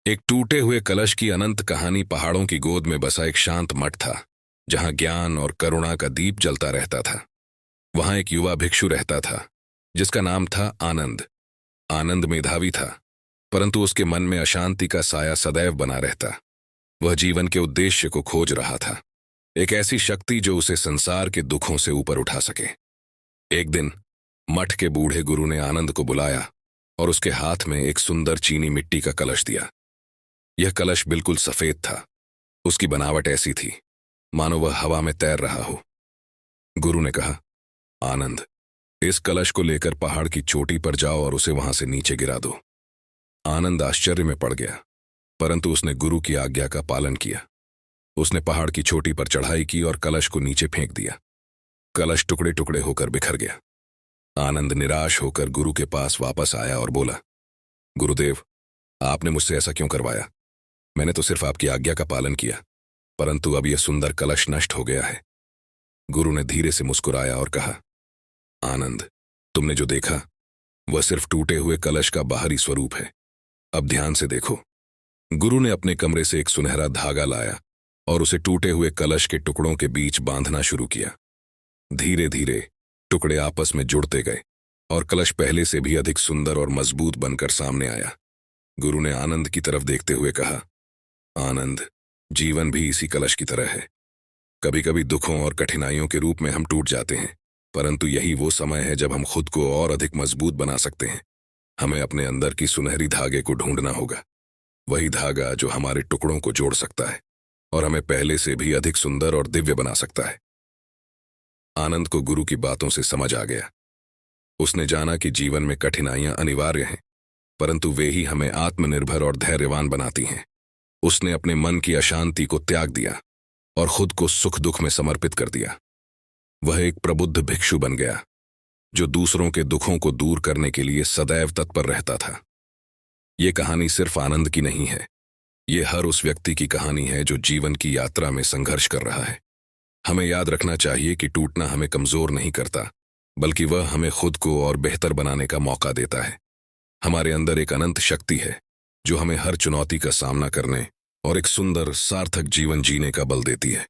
एक टूटे हुए कलश की अनंत कहानी पहाड़ों की गोद में बसा एक शांत मठ था, जहां ज्ञान और करुणा का दीप जलता रहता था। वहां एक युवा भिक्षु रहता था, जिसका नाम था आनंद। आनंद मेधावी था, परंतु उसके मन में अशांति का साया सदैव बना रहता। वह जीवन के उद्देश्य को खोज रहा था, एक ऐसी शक्ति जो उसे संसार के दुखों से ऊपर उठा सके। एक दिन मठ के बूढ़े गुरु ने आनंद को बुलाया और उसके हाथ में एक सुंदर चीनी मिट्टी का कलश दिया। यह कलश बिल्कुल सफेद था। उसकी बनावट ऐसी थी मानो वह हवा में तैर रहा हो। गुरु ने कहा, आनंद, इस कलश को लेकर पहाड़ की चोटी पर जाओ और उसे वहां से नीचे गिरा दो। आनंद आश्चर्य में पड़ गया, परंतु उसने गुरु की आज्ञा का पालन किया। उसने पहाड़ की चोटी पर चढ़ाई की और कलश को नीचे फेंक दिया। कलश टुकड़े टुकड़े होकर बिखर गया। आनंद निराश होकर गुरु के पास वापस आया और बोला, गुरुदेव, आपने मुझसे ऐसा क्यों करवाया? मैंने तो सिर्फ आपकी आज्ञा का पालन किया, परंतु अब यह सुंदर कलश नष्ट हो गया है। गुरु ने धीरे से मुस्कुराया और कहा, आनंद, तुमने जो देखा वह सिर्फ टूटे हुए कलश का बाहरी स्वरूप है। अब ध्यान से देखो। गुरु ने अपने कमरे से एक सुनहरा धागा लाया और उसे टूटे हुए कलश के टुकड़ों के बीच बांधना शुरू किया। धीरे धीरे टुकड़े आपस में जुड़ते गए और कलश पहले से भी अधिक सुंदर और मजबूत बनकर सामने आया। गुरु ने आनंद की तरफ देखते हुए कहा, आनंद, जीवन भी इसी कलश की तरह है। कभी कभी दुखों और कठिनाइयों के रूप में हम टूट जाते हैं, परंतु यही वो समय है जब हम खुद को और अधिक मजबूत बना सकते हैं। हमें अपने अंदर की सुनहरी धागे को ढूंढना होगा, वही धागा जो हमारे टुकड़ों को जोड़ सकता है और हमें पहले से भी अधिक सुंदर और दिव्य बना सकता है। आनंद को गुरु की बातों से समझ आ गया। उसने जाना कि जीवन में कठिनाइयां अनिवार्य हैं, परंतु वे ही हमें आत्मनिर्भर और धैर्यवान बनाती हैं। उसने अपने मन की अशांति को त्याग दिया और खुद को सुख दुख में समर्पित कर दिया। वह एक प्रबुद्ध भिक्षु बन गया, जो दूसरों के दुखों को दूर करने के लिए सदैव तत्पर रहता था। ये कहानी सिर्फ आनंद की नहीं है, ये हर उस व्यक्ति की कहानी है जो जीवन की यात्रा में संघर्ष कर रहा है। हमें याद रखना चाहिए कि टूटना हमें कमजोर नहीं करता, बल्कि वह हमें खुद को और बेहतर बनाने का मौका देता है। हमारे अंदर एक अनंत शक्ति है जो हमें हर चुनौती का सामना करने और एक सुंदर सार्थक जीवन जीने का बल देती है।